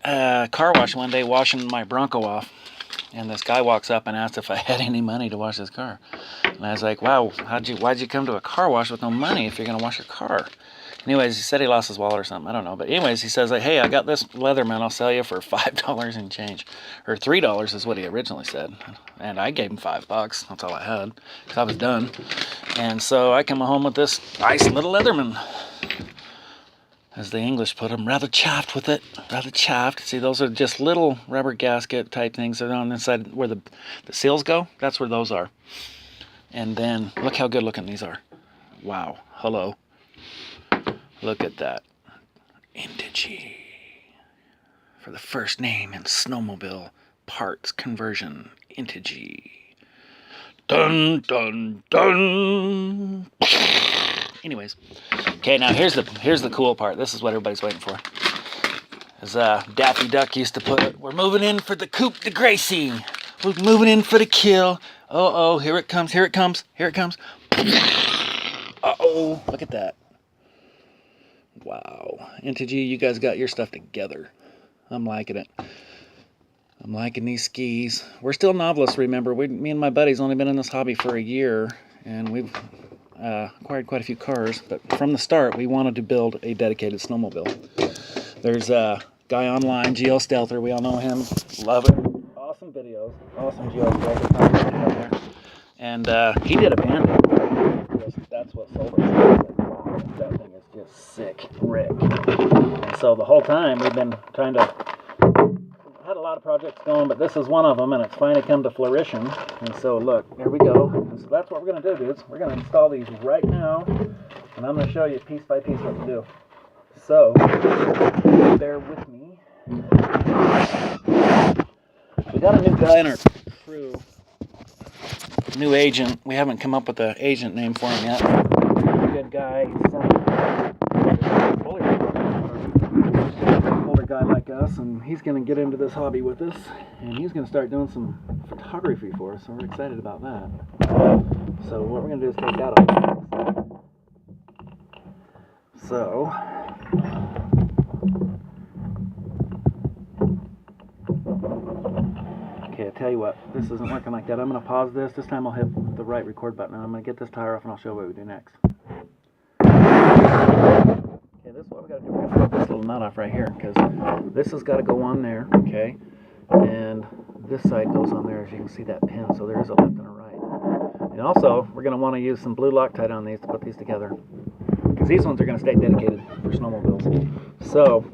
car wash one day washing my Bronco off, and this guy walks up and asked if I had any money to wash his car. And I was like, wow, why'd you come to a car wash with no money if you're going to wash your car? Anyways, he said he lost his wallet or something. I don't know. But anyways, he says, like, hey, I got this Leatherman. I'll sell you for $5 and change. Or $3 is what he originally said. And I gave him $5. That's all I had, because I was done. And so I come home with this nice little Leatherman. As the English put them, rather chaffed with it. Rather chaffed. See, those are just little rubber gasket type things that are on the inside where the seals go. That's where those are. And then, look how good looking these are. Wow. Hello. Look at that. Integy. For the first name in snowmobile parts conversion. Integy. Dun, dun, dun. Anyways. Okay, now here's the cool part. This is what everybody's waiting for. As Daffy Duck used to put it, we're moving in for the coup de Gracie. We're moving in for the kill. Uh-oh, here it comes, here it comes, here it comes. Uh-oh, look at that. Wow. Integy, you guys got your stuff together. I'm liking it. I'm liking these skis. We're still novelists, remember. Me and my buddies only been in this hobby for a year, and we've acquired quite a few cars. But from the start, we wanted to build a dedicated snowmobile. There's a guy online, Geo Stealther. We all know him. Love it. Awesome videos. Awesome Geo Stealther. And he did a Bandit. That's what sold us. That thing is just sick, Rick. And so the whole time we've been trying to, had a lot of projects going, but this is one of them, and it's finally come to fruition. And so look, there we go. And so that's what we're going to do, dudes. We're going to install these right now, and I'm going to show you piece by piece what to do. So, bear with me. We got a new guy in our crew. New agent. We haven't come up with an agent name for him yet. Good guy. He's older guy like us, and he's going to get into this hobby with us, and he's going to start doing some photography for us, so we're excited about that. So what we're going to do is take that off. So okay, I tell you what, this isn't working like that. I'm going to pause this. This time I'll hit the right record button, and I'm going to get this tire off, and I'll show you what we do next. Okay, this is what we got to do. We're going to put this little nut off right here, because this has got to go on there, okay? And this side goes on there, as you can see that pin, so there is a left and a right. And also, we're going to want to use some blue Loctite on these to put these together, because these ones are going to stay dedicated for snowmobiles. So,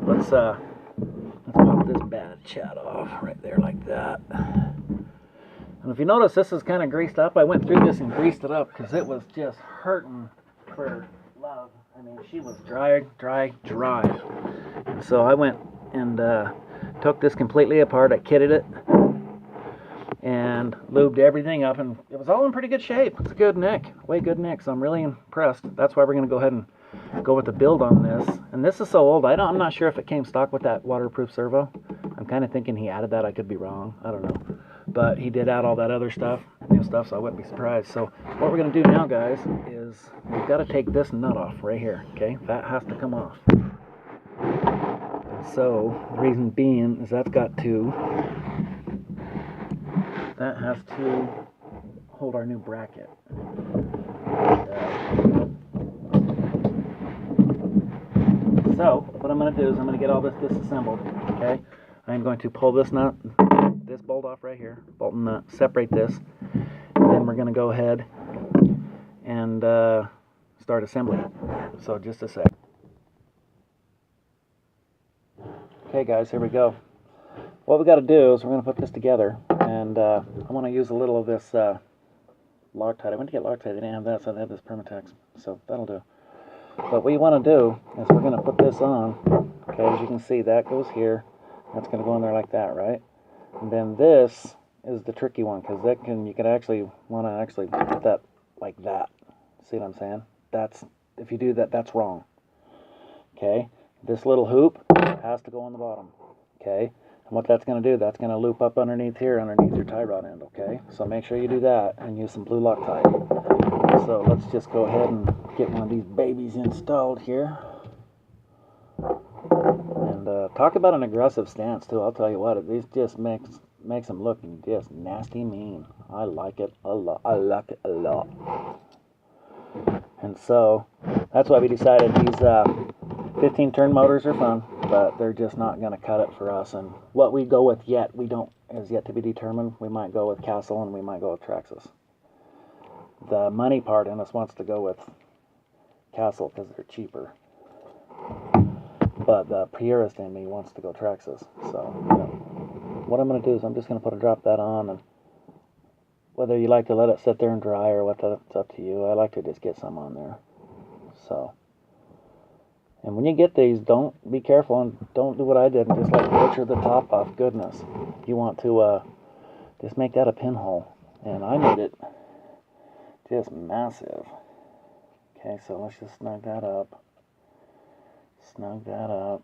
let's pop this bad chat off right there like that. And if you notice, this is kind of greased up. I went through this and greased it up because it was just hurting for love. I mean, she was dry. And so I went and took this completely apart. I kitted it and lubed everything up, and it was all in pretty good shape. It's a good nick, way good nick, so I'm really impressed. That's why we're going to go ahead and go with the build on this. And this is so old, I'm not sure if it came stock with that waterproof servo. I'm kind of thinking he added that. I could be wrong, I don't know, but he did add all that other stuff, new stuff, so I wouldn't be surprised. So what we're going to do now, guys, is we've got to take this nut off right here. Okay, that has to come off. So the reason being is that has to hold our new bracket. So what I'm going to do is I'm going to get all this disassembled. Okay, I'm going to pull this nut, this bolt off right here, bolt and nut, separate this, and then we're going to go ahead and start assembly. So just a sec. Okay guys, here we go. What we got to do is we're going to put this together, and I want to use a little of this Loctite. I went to get Loctite, they didn't have that, so they have this Permatex, so that'll do. But what you want to do is we're going to put this on. Okay, as you can see, that goes here. That's going to go in there like that, right? And then this is the tricky one, because you can actually want to actually put that like that. See what I'm saying? If you do that, that's wrong. Okay, this little hoop has to go on the bottom. Okay, and what that's going to do, that's going to loop up underneath here, underneath your tie rod end. Okay, so make sure you do that and use some blue Loctite. So let's just go ahead and get one of these babies installed here. And And talk about an aggressive stance too. I'll tell you what, these just makes them look just nasty mean. I like it a lot. I like it a lot. And so that's why we decided these 15 turn motors are fun, but they're just not going to cut it for us. And what we go with yet, is yet to be determined. We might go with Castle and we might go with Traxxas. The money part in us wants to go with Castle because they're cheaper. But the purist in me wants to go Traxxas. So, you know, what I'm going to do is I'm just going to drop that on, and whether you like to let it sit there and dry or what, it's up to you. I like to just get some on there. So, and when you get these, be careful and don't do what I did and just like butcher the top off. Goodness, you want to just make that a pinhole, and I made it just massive. Okay, so let's just snug that up. Snug that up.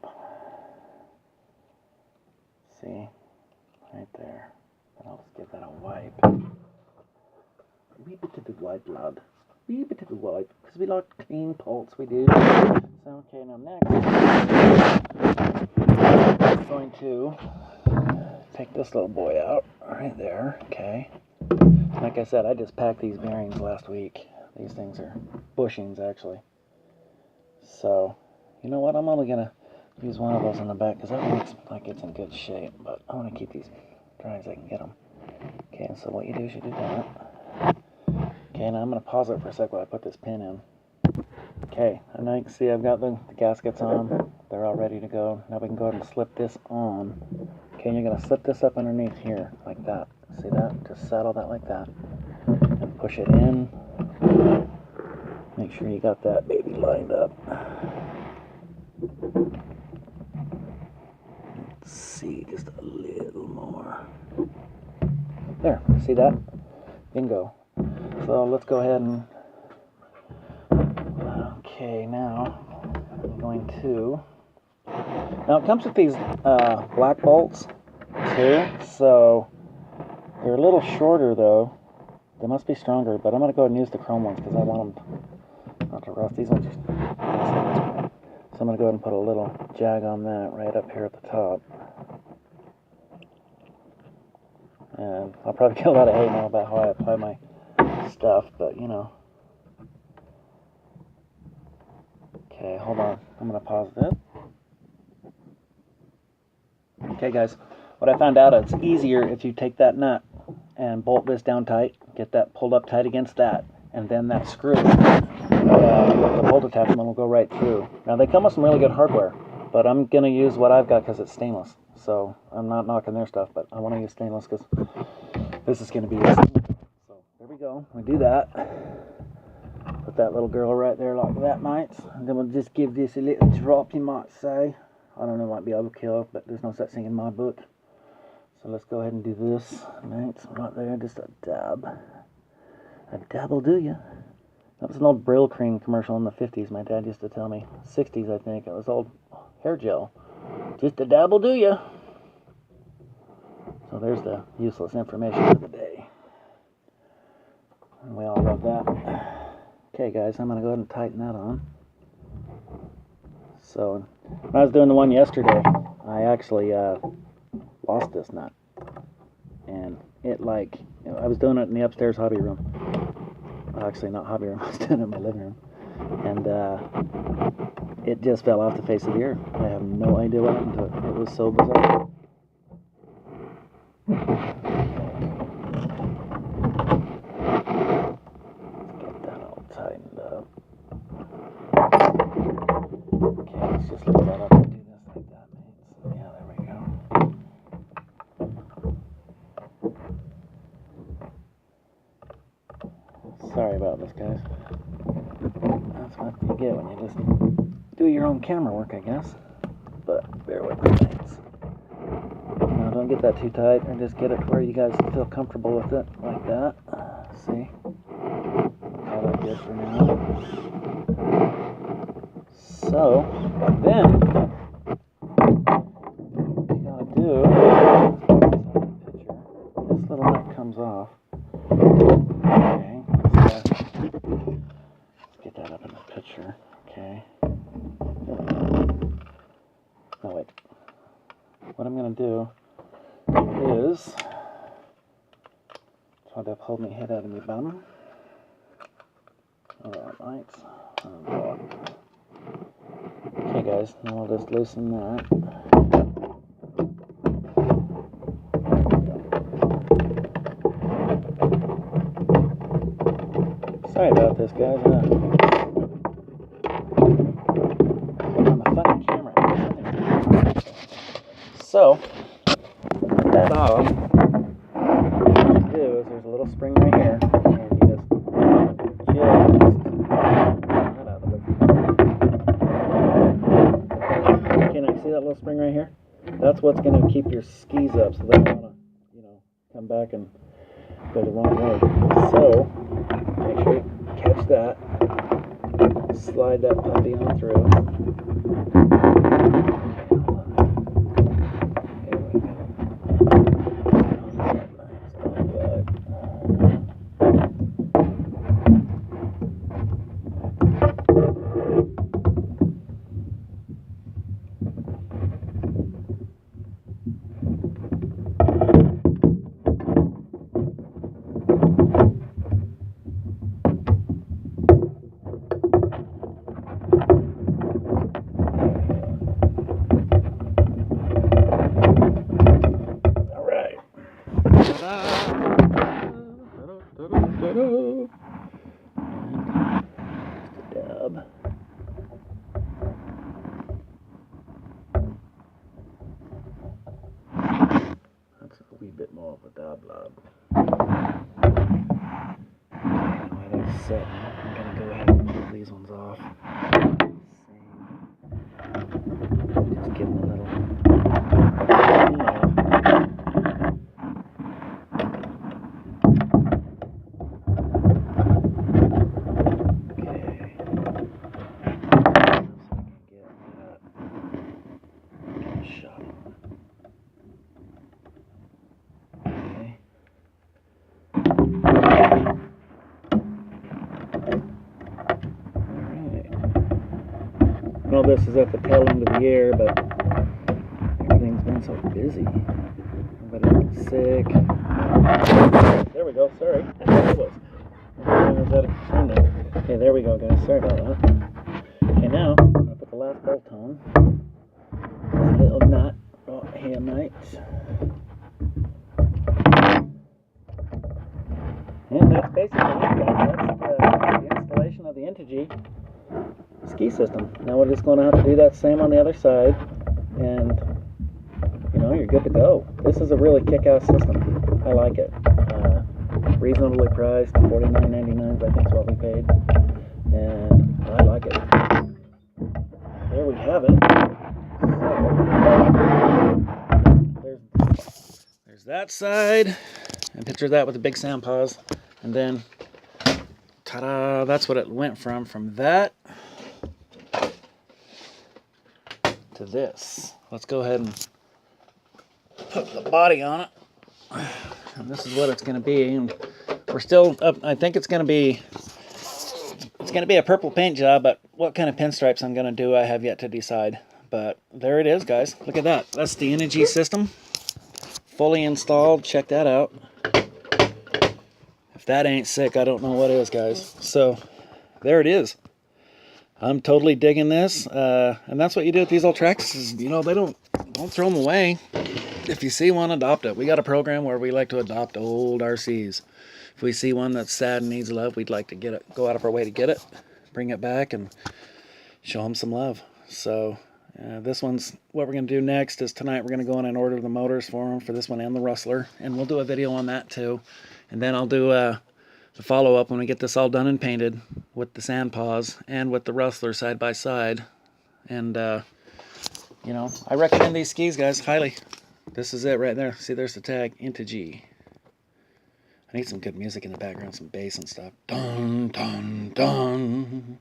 See, right there. And I'll just give that a wipe. Wee bit of a wipe, lad. Wee bit of a wipe, because we like clean pots, we do. So, okay, now next, I'm going to take this little boy out, right there, okay. Like I said, I just packed these bearings last week. These things are bushings, actually. So, you know what, I'm only going to use one of those in the back, because that one looks like it's in good shape, but I want to keep these dry as I can get them. Okay, and so what you do is you do that. Okay, now I'm going to pause it for a sec while I put this pin in. Okay, and now you can see I've got the gaskets on. They're all ready to go. Now we can go ahead and slip this on. Okay, and you're going to slip this up underneath here, like that. See that? Just saddle that like that. And push it in. Make sure you got that baby lined up. Let's see, just a little more. There, see that? Bingo. So let's go ahead and, okay, now I'm going to, now it comes with these black bolts too, so they're a little shorter though. They must be stronger, but I'm going to go ahead and use the chrome ones because I want them not to rust. These ones are, so I'm going to go ahead and put a little jag on that right up here at the top. And I'll probably get a lot of hate now about how I apply my stuff, but you know. Okay, hold on. I'm going to pause this. Okay, guys. What I found out, it's easier if you take that nut and bolt this down tight, get that pulled up tight against that, and then that screw, the bolt attachment will go right through. Now, they come with some really good hardware, but I'm going to use what I've got because it's stainless. So, I'm not knocking their stuff, but I want to use stainless because this is going to be easy. So, there we go. We do that. Put that little girl right there like that, mates. And then we'll just give this a little drop, you might say. I don't know, it might be overkill, but there's no such thing in my book. So let's go ahead and do this, mates. Right there, just a dab. A dab will do ya. That was an old Brill cream commercial in the 50s, my dad used to tell me. 60s, I think. It was old hair gel. Just a dab will do ya. So there's the useless information of the day. And we all love that. Okay, guys, I'm going to go ahead and tighten that on. So, when I was doing the one yesterday, I actually lost this nut. And it like, you know, I was doing it in the upstairs hobby room. Actually, not hobby room, I was doing it in my living room. And it just fell off the face of the earth. I have no idea what happened to it. It was so bizarre. Get that all tightened up. Okay, let's just lift that up and do this like that, mates. Yeah, there we go. Sorry about this, guys. That's what you get when you just do your own camera work, I guess. But bear with me, mates. Now, don't get that too tight, or just get it to where you guys feel comfortable with it, like that. See? How that good for now. So, then, what you gotta do, this little nut comes off. Okay, let's get that up in the picture. Okay. Oh, wait. what I'm going to do is try to hold my head out of my bum. Alright, lights. Okay guys, now we'll just loosen that. Sorry about this, guys. I'm on a funny camera. So, that off. What you do is there's a little spring right here, and you just can I see that little spring right here? That's what's going to keep your skis up, so they don't want to, come back and go the wrong way. So, make sure you catch that. Slide that puppy on through. That's a wee bit more of a dab lob. While they're setting, I'm going to go ahead and pull these ones off. Just give them a little. Well, this is at the tail end of the year, but everything's been so busy. Everybody's sick. There we go, sorry. Okay, there we go, guys. Sorry about that. Okay, now, I'm going to put the last bolt on. This little nut, here, mate. And that's basically it, guys. That's the installation of the Integy ski system. Now we're just going to have to do that same on the other side, and you're good to go. This is a really kick-ass system. I like it. Reasonably priced, $49.99 I think is what we paid, and I like it. There we have it. There's that side, and picture that with the big sand paws, and then ta-da, that's what it went from that to this. Let's go ahead and put the body on it, and this is what it's going to be. And we're still up. I think it's going to be a purple paint job, but what kind of pinstripes I'm going to do I have yet to decide. But there it is, guys. Look at that. That's the Integy system, fully installed. Check that out. If that ain't sick, I don't know what is, guys. So there it is. I'm totally digging this, and that's what you do with these old Traxxas. They don't throw them away. If you see one, adopt it. We got a program where we like to adopt old RCs. If we see one that's sad and needs love, we'd like to get it, go out of our way to get it, bring it back, and show them some love. So this one's what we're going to do next. Is tonight we're going to go in and order the motors for them, for this one and the Rustler, and we'll do a video on that too. And then I'll do the follow-up when we get this all done and painted with the sand paws and with the Rustler side by side. And I recommend these skis, guys, highly. This is it right there. See, there's the tag, Integy. I need some good music in the background, some bass and stuff. Dun, dun, dun.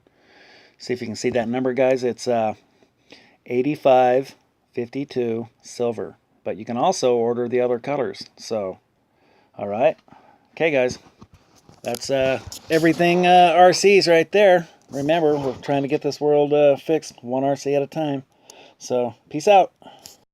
See if you can see that number, guys. It's 8552 silver. But you can also order the other colors. So, all right. Okay, guys. That's everything RCs right there. Remember, we're trying to get this world fixed one RC at a time. So, peace out.